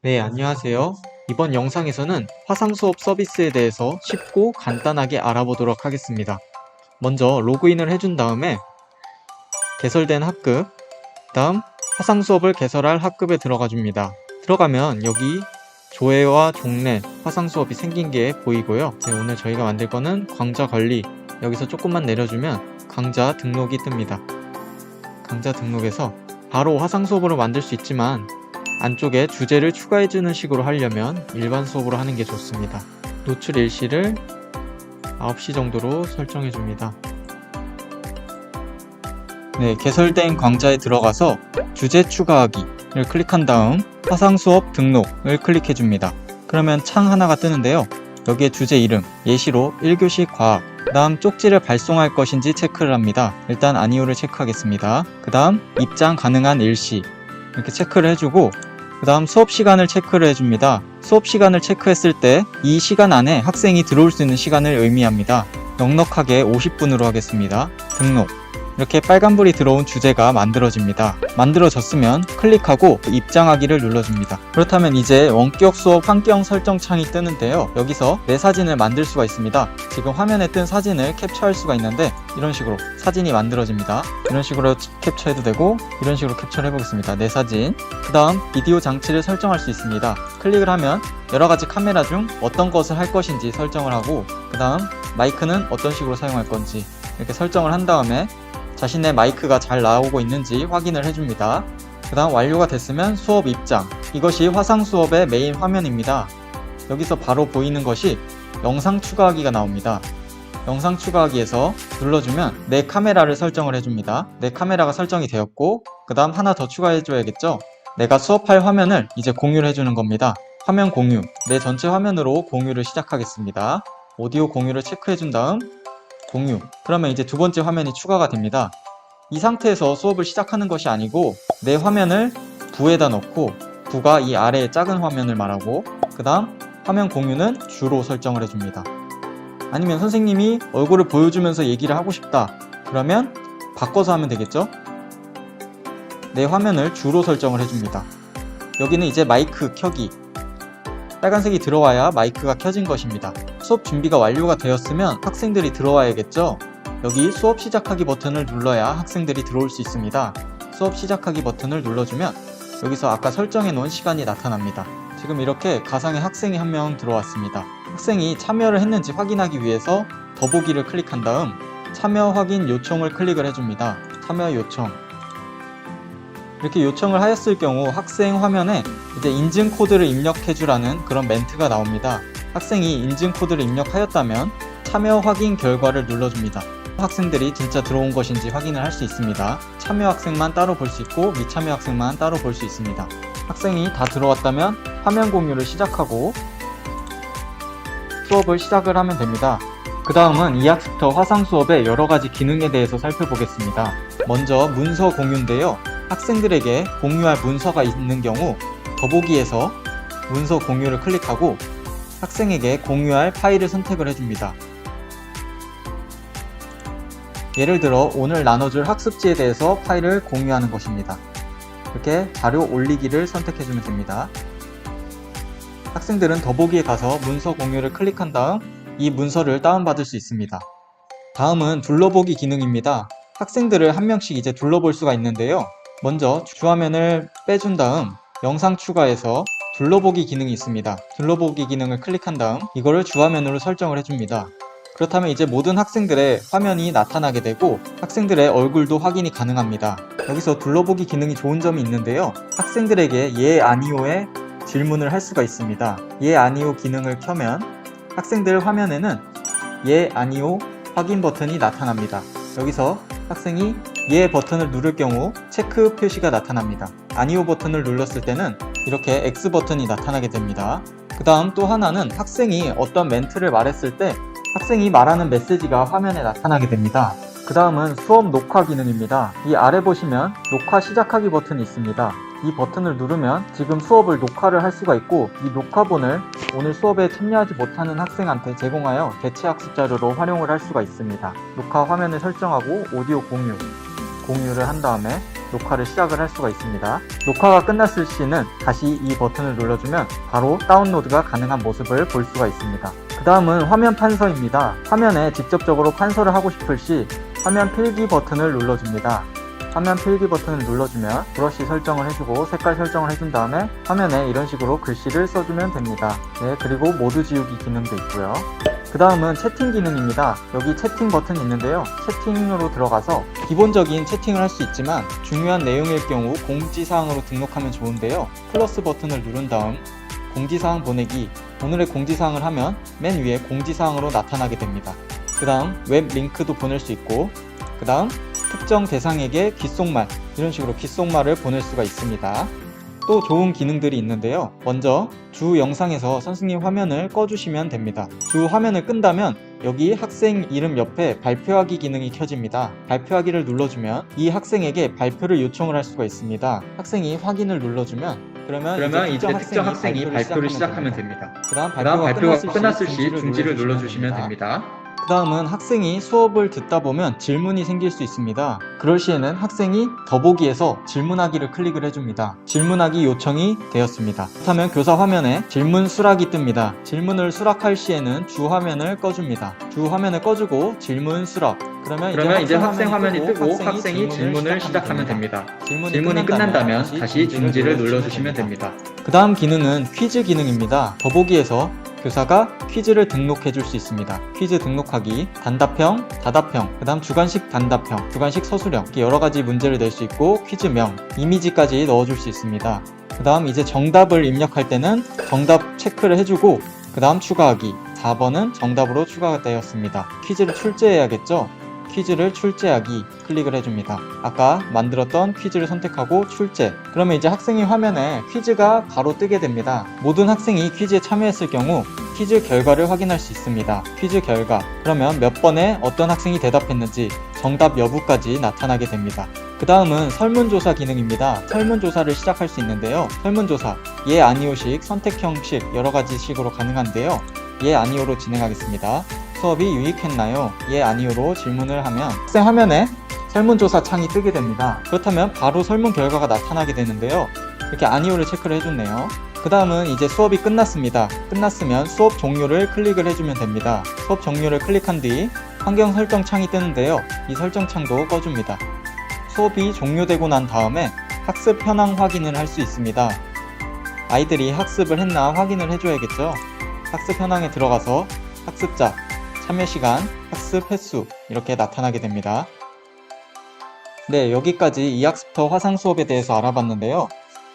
네, 안녕하세요. 이번 영상에서는 화상 수업 서비스에 대해서 쉽고 간단하게 알아보도록 하겠습니다. 먼저 로그인을 해준 다음에 개설된 학급, 다음 화상 수업을 개설할 학급에 들어가 줍니다. 들어가면 여기 조회와 종래, 화상 수업이 생긴 게 보이고요. 오늘 저희가 만들 거는 강좌 관리, 여기서 조금만 내려주면 강좌 등록이 뜹니다. 강좌 등록에서 바로 화상 수업으로 만들 수 있지만 안쪽에 주제를 추가해주는 식으로 하려면 일반 수업으로 하는 게 좋습니다. 노출 일시를 9시 정도로 설정해줍니다. 네, 개설된 강좌에 들어가서 주제 추가하기를 클릭한 다음 화상 수업 등록을 클릭해줍니다. 그러면 창 하나가 뜨는데요. 여기에 주제 이름, 예시로 1교시 과학, 그 다음 쪽지를 발송할 것인지 체크를 합니다. 일단 아니오를 체크하겠습니다. 그 다음 입장 가능한 일시 이렇게 체크를 해주고 그 다음 수업 시간을 체크를 해줍니다. 수업 시간을 체크했을 때 이 시간 안에 학생이 들어올 수 있는 시간을 의미합니다. 넉넉하게 50분으로 하겠습니다. 등록. 이렇게 빨간불이 들어온 주제가 만들어집니다. 만들어졌으면 클릭하고 입장하기를 눌러줍니다. 그렇다면 이제 원격 수업 환경 설정 창이 뜨는데요. 여기서 내 사진을 만들 수가 있습니다. 지금 화면에 뜬 사진을 캡처할 수가 있는데 이런 식으로 사진이 만들어집니다. 이런 식으로 캡처해도 되고 이런 식으로 캡처를 해보겠습니다. 내 사진. 그 다음 비디오 장치를 설정할 수 있습니다. 클릭을 하면 여러가지 카메라 중 어떤 것을 할 것인지 설정을 하고 그 다음 마이크는 어떤 식으로 사용할 건지 이렇게 설정을 한 다음에 자신의 마이크가 잘 나오고 있는지 확인을 해줍니다. 그 다음 완료가 됐으면 수업 입장. 이것이 화상 수업의 메인 화면입니다. 여기서 바로 보이는 것이 영상 추가하기가 나옵니다. 영상 추가하기에서 눌러주면 내 카메라를 설정을 해줍니다. 내 카메라가 설정이 되었고 그 다음 하나 더 추가해줘야겠죠. 내가 수업할 화면을 이제 공유를 해주는 겁니다. 화면 공유. 내 전체 화면으로 공유를 시작하겠습니다. 오디오 공유를 체크해준 다음 공유. 그러면 이제 두 번째 화면이 추가가 됩니다. 이 상태에서 수업을 시작하는 것이 아니고 내 화면을 부에다 넣고 부가 이 아래의 작은 화면을 말하고 그 다음 화면 공유는 주로 설정을 해줍니다. 아니면 선생님이 얼굴을 보여주면서 얘기를 하고 싶다. 그러면 바꿔서 하면 되겠죠? 내 화면을 주로 설정을 해줍니다. 여기는 이제 마이크 켜기. 빨간색이 들어와야 마이크가 켜진 것입니다. 수업 준비가 완료가 되었으면 학생들이 들어와야겠죠? 여기 수업 시작하기 버튼을 눌러야 학생들이 들어올 수 있습니다. 수업 시작하기 버튼을 눌러주면 여기서 아까 설정해 놓은 시간이 나타납니다. 지금 이렇게 가상의 학생이 한 명 들어왔습니다. 학생이 참여를 했는지 확인하기 위해서 더보기를 클릭한 다음 참여 확인 요청을 클릭을 해줍니다. 참여 요청. 이렇게 요청을 하였을 경우 학생 화면에 이제 인증 코드를 입력해주라는 그런 멘트가 나옵니다. 학생이 인증 코드를 입력하였다면 참여 확인 결과를 눌러줍니다. 학생들이 진짜 들어온 것인지 확인을 할 수 있습니다. 참여 학생만 따로 볼 수 있고 미참여 학생만 따로 볼 수 있습니다. 학생이 다 들어왔다면 화면 공유를 시작하고 수업을 시작을 하면 됩니다. 그 다음은 이 학습터 화상 수업의 여러가지 기능에 대해서 살펴보겠습니다. 먼저 문서 공유인데요. 학생들에게 공유할 문서가 있는 경우 더보기에서 문서 공유를 클릭하고 학생에게 공유할 파일을 선택을 해줍니다. 예를 들어 오늘 나눠줄 학습지에 대해서 파일을 공유하는 것입니다. 이렇게 자료 올리기를 선택해주면 됩니다. 학생들은 더보기에 가서 문서 공유를 클릭한 다음 이 문서를 다운받을 수 있습니다. 다음은 둘러보기 기능입니다. 학생들을 한 명씩 이제 둘러볼 수가 있는데요. 먼저 주화면을 빼준 다음 영상 추가해서 둘러보기 기능이 있습니다. 둘러보기 기능을 클릭한 다음 이거를 주화면으로 설정을 해줍니다. 그렇다면 이제 모든 학생들의 화면이 나타나게 되고 학생들의 얼굴도 확인이 가능합니다. 여기서 둘러보기 기능이 좋은 점이 있는데요. 학생들에게 예, 아니오의 질문을 할 수가 있습니다. 예, 아니오 기능을 켜면 학생들 화면에는 예, 아니오 확인 버튼이 나타납니다. 여기서 학생이 예 버튼을 누를 경우 체크 표시가 나타납니다. 아니오 버튼을 눌렀을 때는 이렇게 X 버튼이 나타나게 됩니다. 그 다음 또 하나는 학생이 어떤 멘트를 말했을 때 학생이 말하는 메시지가 화면에 나타나게 됩니다. 그 다음은 수업 녹화 기능입니다. 이 아래 보시면 녹화 시작하기 버튼이 있습니다. 이 버튼을 누르면 지금 수업을 녹화를 할 수가 있고 이 녹화본을 오늘 수업에 참여하지 못하는 학생한테 제공하여 대체 학습 자료로 활용을 할 수가 있습니다. 녹화 화면을 설정하고 오디오 공유를 한 다음에 녹화를 시작을 할 수가 있습니다. 녹화가 끝났을 시는 다시 이 버튼을 눌러주면 바로 다운로드가 가능한 모습을 볼 수가 있습니다. 그 다음은 화면 판서입니다. 화면에 직접적으로 판서를 하고 싶을 시 화면 필기 버튼을 눌러줍니다. 화면 필기 버튼을 눌러주면 브러쉬 설정을 해주고 색깔 설정을 해준 다음에 화면에 이런 식으로 글씨를 써주면 됩니다. 네, 그리고 모두 지우기 기능도 있고요. 그 다음은 채팅 기능입니다. 여기 채팅 버튼이 있는데요. 채팅으로 들어가서 기본적인 채팅을 할 수 있지만 중요한 내용일 경우 공지사항으로 등록하면 좋은데요. 플러스 버튼을 누른 다음 공지사항 보내기, 오늘의 공지사항을 하면 맨 위에 공지사항으로 나타나게 됩니다. 그 다음 웹 링크도 보낼 수 있고, 그 다음 특정 대상에게 귓속말, 이런 식으로 귓속말을 보낼 수가 있습니다. 또 좋은 기능들이 있는데요. 먼저 주 영상에서 선생님 화면을 꺼주시면 됩니다. 주 화면을 끈다면 여기 학생 이름 옆에 발표하기 기능이 켜집니다. 발표하기를 눌러주면 이 학생에게 발표를 요청을 할 수가 있습니다. 학생이 확인을 눌러주면 그러면 이제 특정 학생이 발표를 시작하면 됩니다. 그 다음 발표가 끝났을 시 중지를 눌러주시면 됩니다. 그 다음은 학생이 수업을 듣다 보면 질문이 생길 수 있습니다. 그럴 시에는 학생이 더보기에서 질문하기를 클릭을 해줍니다. 질문하기 요청이 되었습니다. 그렇다면 교사 화면에 질문 수락이 뜹니다. 질문을 수락할 시에는 주 화면을 꺼줍니다. 주 화면을 꺼주고 질문 수락. 그러면 이제 학생 화면이 뜨고 학생이 질문을 시작하면 됩니다. 질문이 끝난다면 다시 중지를 눌러주시면 됩니다. 그 다음 기능은 퀴즈 기능입니다. 더보기에서 교사가 퀴즈를 등록해 줄 수 있습니다. 퀴즈 등록하기, 단답형, 다답형, 그 다음 주관식 단답형, 주관식 서술형, 이렇게 여러가지 문제를 낼 수 있고 퀴즈명, 이미지까지 넣어줄 수 있습니다. 그 다음 이제 정답을 입력할 때는 정답 체크를 해주고, 그 다음 추가하기, 4번은 정답으로 추가가 되었습니다. 퀴즈를 출제해야겠죠? 퀴즈를 출제하기 클릭을 해줍니다. 아까 만들었던 퀴즈를 선택하고 출제. 그러면 이제 학생의 화면에 퀴즈가 바로 뜨게 됩니다. 모든 학생이 퀴즈에 참여했을 경우 퀴즈 결과를 확인할 수 있습니다. 퀴즈 결과. 그러면 몇 번에 어떤 학생이 대답했는지 정답 여부까지 나타나게 됩니다. 그 다음은 설문조사 기능입니다. 설문조사를 시작할 수 있는데요. 설문조사, 예 아니오식, 선택형식 여러가지 식으로 가능한데요. 예 아니오로 진행하겠습니다. 수업이 유익했나요? 예 아니오로 질문을 하면 학생 화면에 설문조사 창이 뜨게 됩니다. 그렇다면 바로 설문 결과가 나타나게 되는데요. 이렇게 아니오를 체크를 해줬네요. 그 다음은 이제 수업이 끝났습니다. 끝났으면 수업 종료를 클릭을 해주면 됩니다. 수업 종료를 클릭한 뒤 환경 설정 창이 뜨는데요. 이 설정 창도 꺼줍니다. 수업이 종료되고 난 다음에 학습 현황 확인을 할 수 있습니다. 아이들이 학습을 했나 확인을 해줘야겠죠. 학습 현황에 들어가서 학습자, 참여 시간, 학습 횟수 이렇게 나타나게 됩니다. 네, 여기까지 이학습터 화상 수업에 대해서 알아봤는데요.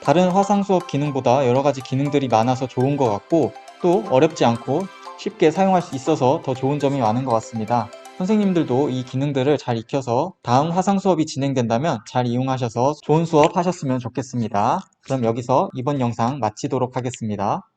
다른 화상 수업 기능보다 여러가지 기능들이 많아서 좋은 것 같고 또 어렵지 않고 쉽게 사용할 수 있어서 더 좋은 점이 많은 것 같습니다. 선생님들도 이 기능들을 잘 익혀서 다음 화상 수업이 진행된다면 잘 이용하셔서 좋은 수업 하셨으면 좋겠습니다. 그럼 여기서 이번 영상 마치도록 하겠습니다.